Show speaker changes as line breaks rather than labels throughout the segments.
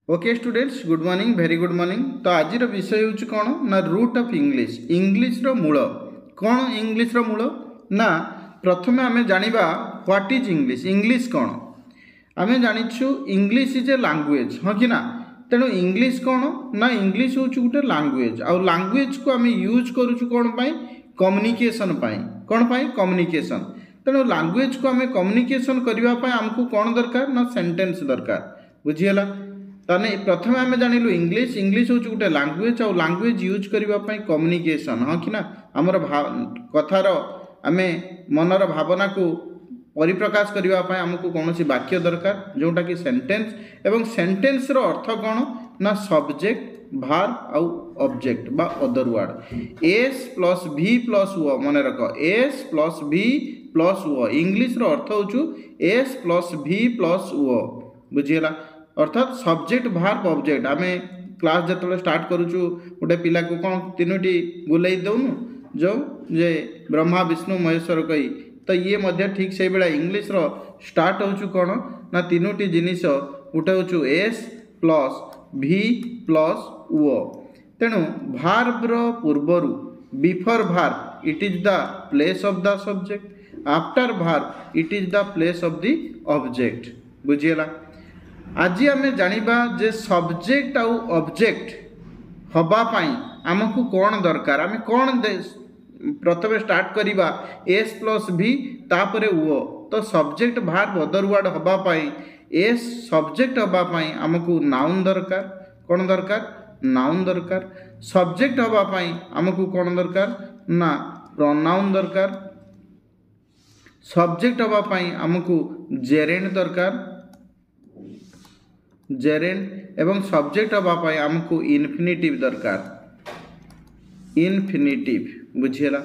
Okay students good morning very good morning. तो आज विषय हूँ कौन ना रूट ऑफ इंग्लिश इंग्लिश रो मूल कौन इंग्लिश रो मूल ना प्रथमे आमे जानिबा व्हाट इज इंग्लिश इंग्लिश कौन आमे जानिछु इंग्लिश इज ए लैंग्वेज हाँ कि ना। तेणु इंग्लिश कौन ना इंग्लिश हूँ गोटे लैंग्वेज आउ लैंग्वेज को आमे यूज करूछु कौन पाई कम्युनिकेशन पाई कौन पाई कम्युनिकेशन। तेणु लैंग्वेज को आमे कम्युनिकेशन करबा पाई हमको कौन दरकार ना सेंटेंस दरकार बुझीगला। ताने प्रथम आम जानिलु इंग्लिश इंग्लिश हूँ गोटे लैंग्वेज आउ लैंग्वेज यूज करने कम्युनिकेशन हाँ कि ना आमर कथार आम मनर भावना को परिप्रकाश करने आमको कौन वाक्य दरकार जोटा कि सेंटेंस एवं सेंटेंस रो अर्थ कौन ना सब्जेक्ट भार्ब आउ ऑब्जेक्ट बा अदर वर्ड एस प्लस भी प्लस वो मन रख एस प्लस भी प्लस वो इंग्लिश रो अर्थ हूँ एस प्लस भी प्लस वो बुझीगला। अर्थात सब्जेक्ट भार्ब ऑब्जेक्ट आम क्लास जो स्टार्ट करुचु गोटे पिला को कौन तीनोटी बुलाई दौनु जो जे ब्रह्मा विष्णु महेश्वर कही तो ये मध्य ठीक से बेला इंग्लिश रो स्टार्ट होचु कौन ना तीनोटी जिनिस गोटे हूँ एस प्लस भी प्लस वो। तेणु भार्ब रो पूर्वरु before verb it is the place of the subject after verb it is the place of the object बुझीगला। आज आम जानिबा जे सब्जेक्ट आउ ऑब्जेक्ट हबा पाई आमको कौन दरकार आम कौन प्रथम स्टार्ट करिबा एस प्लस भी तापरे वो तो सब्जेक्ट भार्ब अदर वर्ड हबा पाई एस सब्जेक्ट हबा पाई आमको नाउन दरकार कौन दरकार नाउन दरकार सब्जेक्ट हबा पाई आमको कौन दरकार ना प्रोनाउन दरकार सब्जेक्ट हबा पाई आमको जेरेंड दरकार जेरेंड एवं सब्जेक्ट हबा पाई आमको इन्फिनिटिव दरकार इन्फिनिटिव बुझीगला।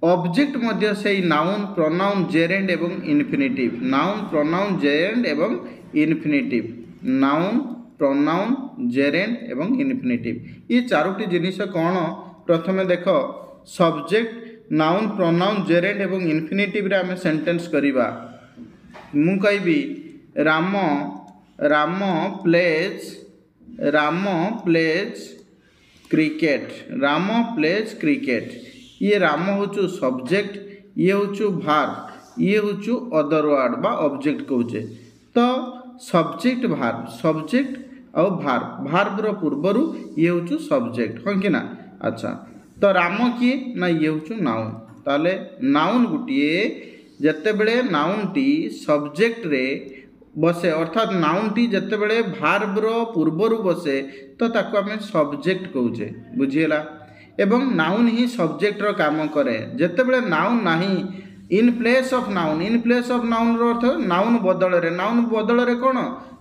ऑब्जेक्ट मध्य से नाउन प्रोनाउन जेरेंड एवं इन्फिनिटिव नाउन प्रोनाउन जेरेंड एवं इन्फिनिटिव नाउन प्रोनाउन जेरेंड एवं इन्फिनिटिव ये चारोटी जिनिस कौन प्रथमे देख सब्जेक्ट नाउन प्रोनाउन जेरेंड एवं इन्फिनिटिव रे आमे सेंटेंस करिबा मु कहबी Ram Ram pledge cricket Ram pledge cricket ये राम हूँ सब्जेक्ट ये हूँ भार्ब ये हूँ अदर वर्ड बा ऑब्जेक्ट कहूचे तो सब्जेक्ट भार्ब सब्जेक्ट और भार्ब भार्ब रो पूर्वरु ये हूँ सब्जेक्ट हाँ कि ना। अच्छा तो राम किए ना ये हूँ नाउन ताले नाउन गोटे जेते बेले नाउन टी सब्जेक्ट रे बसे अर्थात नाउन टी जेते बेले भार्ब रो पूर्वरु बसे तो ताको आमे सब्जेक्ट कहूचे बुझीगला। एवं नाउन ही सब्जेक्ट रो काम करे जेते बेले नाउन नाही इन प्लेस ऑफ नाउन रो अर्थ नाउन बदल रे कौन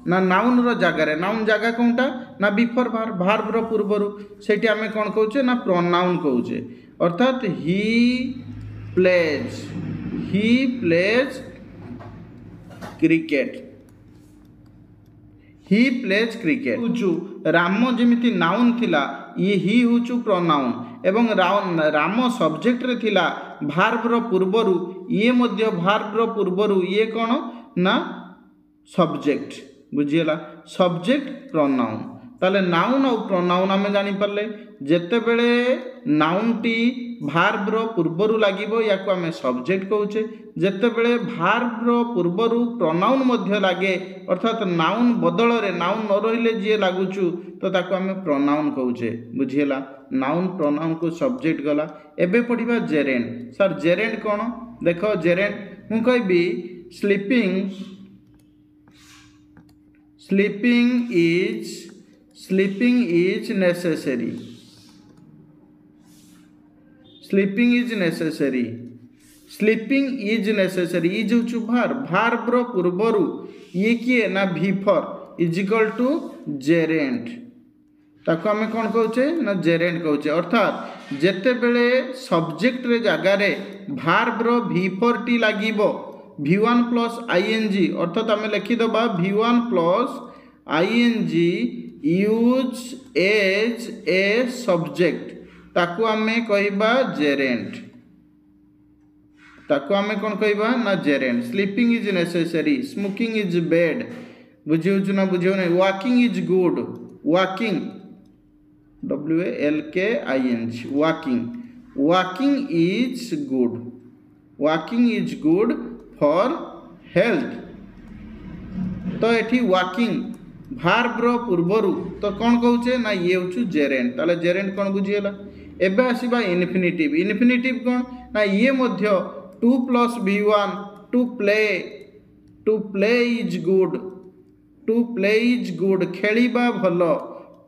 ना नाउन रो जगह रे नाउन जगह कोनटा ना बिफोर भार्ब भार्ब रो पूर्वरु सेठी आमे कोन कहूचे ना प्रोनाउन कहूचे अर्थात he plays cricket he plays cricket Ram जमिति नाउन थिला ये ही हूँ प्रोनाउन एवं राम सब्जेक्ट रे थिला भार्ब रो पूर्वरु ये मध्य भार्ब रो पूर्वरु ये कौन ना सब्जेक्ट बुझीगला सब्जेक्ट प्रोनाउन ताले नाउन और प्रोनाउन आमे जानि परले जेते बेले नाउन टी भार्ब रो पूर्वरु लागिबो याको आमे सब्जेक्ट कहूचे जेते बेले भार्ब रो पूर्वरु प्रोनाउन मध्य लागे अर्थात नाउन बदल रे नाउन न रहिले जे लागुचु तो ताको आमे प्रोनाउन कहूचे बुझीगला। नाउन प्रोनाउन को सब्जेक्ट गला एबे पढ़िबा जेरेंड सर जेरेंड कौन देखो जेरेंड मु कहबी स्लीपिंग इज नेसेसरी इज हूँ भार्ब रो पूर्वरु ये किए ना before is equal to gerund ताको आमे कौन कहूचे ना जेरेंड कहूचे अर्थात जेते बेले सब्जेक्ट रे जगह रे भार्ब रो बिफोर टी लागिबो v1 प्लस आईएनजी अर्थात आमे लिखि दबा v1 plus ING use as a subject ताको आमे कहबा जेरेंड ताको आमे कौन कहबा ना gerund. Sleeping is necessary smoking is bad बुझी होछु ना बुझियो ना walking is good walking WALKING walking is good walking is good for health तो एठी वॉकिंग भार्ब रो पूर्वरु तो कौन कहूचे ना ये होछु जेरेंट ताले जेरेंट कौन बुझिएला एबे आसीबा इन्फिनिटिव इन्फिनिटिव कौन ना ये मध्य 2 + V1 to play is good खेलिबा भलो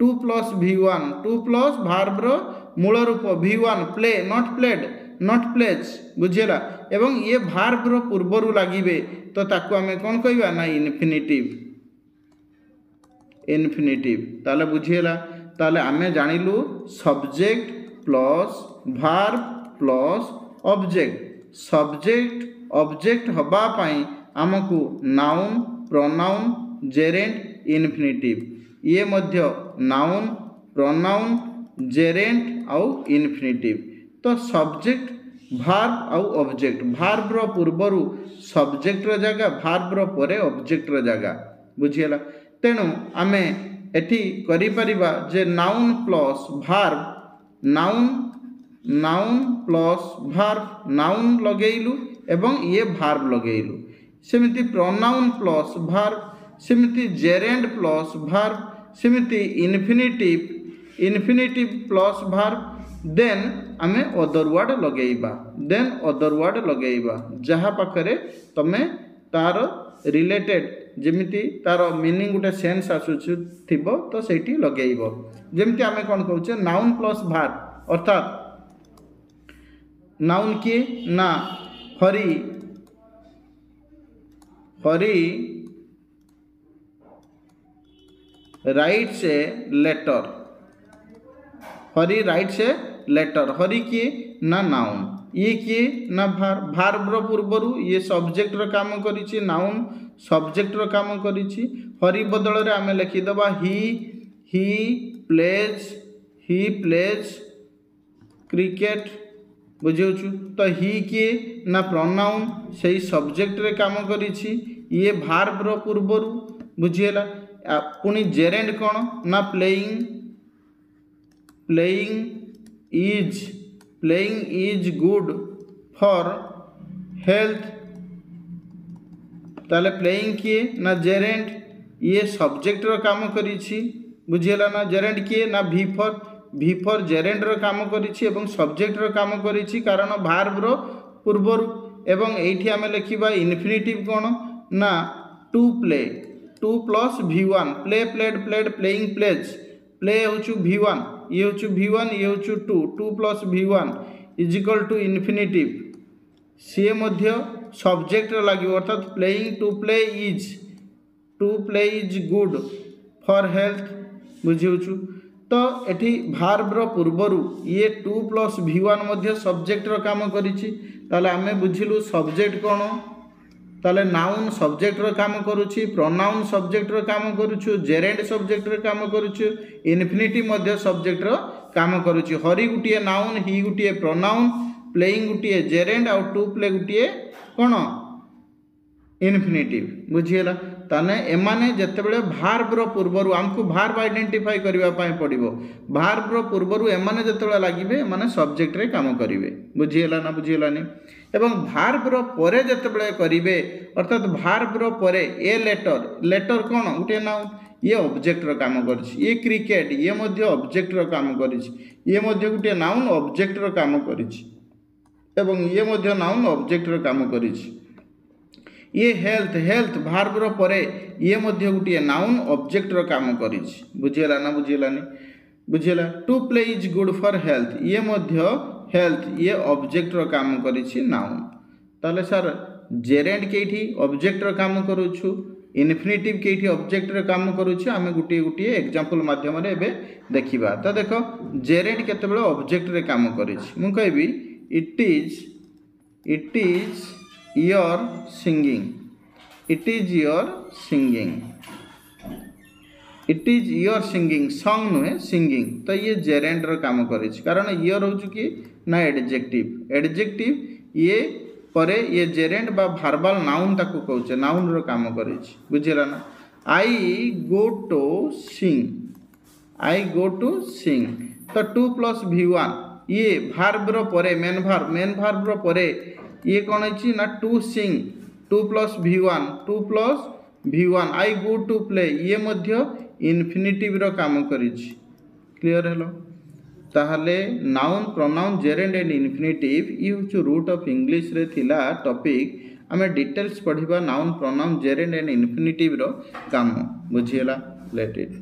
2 + V1 2 प्लस भार्ब रो मूल रूप V1 play not played not plays बुझिएला एवं ये भार्ब रो पूर्वरु लागिबे तो ताकू आमे कौन कहबा ना इन्फिनिटिव ताले बुझिएला ताले आमे जानिलु subject plus verb plus subject object हबा पई हमकु नाउन प्रोनाउन जेरेंट इन्फिनिटिव ये मध्य नाउन प्रोनाउन जेरेंट आउ इन्फिनिटिव तो सब्जेक्ट भार्ब आउ ऑब्जेक्ट भार्ब रो पूर्वरु सब्जेक्ट रो जगह भार्ब रो परे ऑब्जेक्ट रो जगह बुझिएला तेणु आमे एठी करि परिबा जे noun plus verb noun plus verb noun लगेइलु एवं ये भार्ब लगेइलु सेमिति प्रोनाउन प्लस भार्ब सेमिति जेरेंट प्लस भार्ब सेमिति इन्फिनिटिव प्लस भार्ब देन आमे अदर वर्ड लगेइबा जहा पाखरे तमे तार रिलेटेड जेमिति तार मीनिंग गोटे सेंस आसुछु थिबो तो सेठी लगेइबो जेमिति आमे कोन कहउचे नाउन प्लस भार्ब अर्थात नाउन की ना Hari writes a letter Hari writes a letter Hari किए ना नाउन ये किए ना भार्ब रो पूर्वरु ये सब्जेक्ट रो काम करिछि नाउन सब्जेक्ट रो काम करिछि हरि बदल रे आमे लिखि दबा ही प्लेज क्रिकेट बुझिउछु तो ही किए ना प्रोनाउन सेही सब्जेक्ट रे काम करिछि ये भार्ब रो पूर्वरु बुझिएला पुनी जेरेंट कोन ना playing is good for health ताले प्लेइंग किए ना जेरेंट ये सब्जेक्ट रो काम करिछि बुझिएला ना जेरेंट किए ना भी फॉर जेरेंट रो काम करिछि एवं सब्जेक्ट रो काम करिछि कारण भार्ब रो पूर्वरु एवं एठी आमे लिखिबा इन्फिनिटिव कोन ना to plus V1 play played playing plays play होचु V1 ये होचु V1 ये होचु 2 plus V1 is equal to infinitive सी मध्य सब्जेक्ट लागि अर्थात playing to play is good for health बुझिउछु तो एठी भार्ब रो पूर्वरु ये 2 प्लस V1 मध्य सब्जेक्ट रो काम करिछि ताले आमे बुझिलु सब्जेक्ट कोन ताले नाउन सब्जेक्ट रो काम करूछि प्रोनाउन सब्जेक्ट रो काम करूछु जेरेंट सब्जेक्ट रो काम करूछु इन्फिनिटिव मध्य सब्जेक्ट रो काम करूछि हरि गुटिए नाउन ही गुटिए प्रोनाउन प्लेइंग गुटिए जेरेंट आउ टू प्ले गुटिए कोन इन्फिनिटिव बुझिएला ताने एमाने जतेबेले भार्ब रो पूर्वरु हमकु भार्ब आइडेंटिफाई करबा पई पड़िबो भार्ब रो पूर्वरु एमाने जतेबेले लागिबे माने सब्जेक्ट रे काम करिवे बुझिएला ना बुझिएलानी एवं भार्ब रो परे जतेबेले करिवे अर्थात भार्ब रो परे ए लेटर कोन उठे नाउन ये ऑब्जेक्ट रो काम करछि ये क्रिकेट ये मध्य ऑब्जेक्ट रो काम करछि ये मध्य गुटे नाउन ऑब्जेक्ट रो काम करछि एवं ये मध्य नाउन ऑब्जेक्ट रो काम करछि ये हेल्थ भार्ब रो परे ये मध्य गुटे नाउन ऑब्जेक्ट रो काम करिछि बुझिएला ना बुझिएलानी बुझिएला to play is good for health ये मध्य हेल्थ ये ऑब्जेक्ट रो काम करिछि नाउन ताले सर जेरेंट केठी ऑब्जेक्ट रो काम करूछु इन्फिनिटिव केठी ऑब्जेक्ट रो काम करूछु आमे गुटे एग्जांपल माध्यम रे एबे देखिबा तो देखो जेरेंट केतेबेले ऑब्जेक्ट रे काम करिछि मु कहबी it is your singing song नुहे सिंगिंग तो ये जेरेंट रो काम करिछि कारण इयर होछु कि ना एडजेक्टिव ये परे ये जेरेंट बा भार्बल नाउन ताको कहउचे नाउन रो काम करिछि बुझिला ना आई go to sing, I go to sing. तो 2 प्लस V1 ये भार्बर परे मेन भार्बर परे ये कौन है ना to sing 2 plus V1 I go to play ये मध्य इनफिनिटिव रो काम करिछि। क्लियर हेलो ताहले noun pronoun gerund and infinitive ये हूँ रूट ऑफ इंग्लिश रे थिला टॉपिक। आमे डिटेल्स पढ़िबा noun pronoun gerund and infinitive रो काम बुझिएला लेट इट।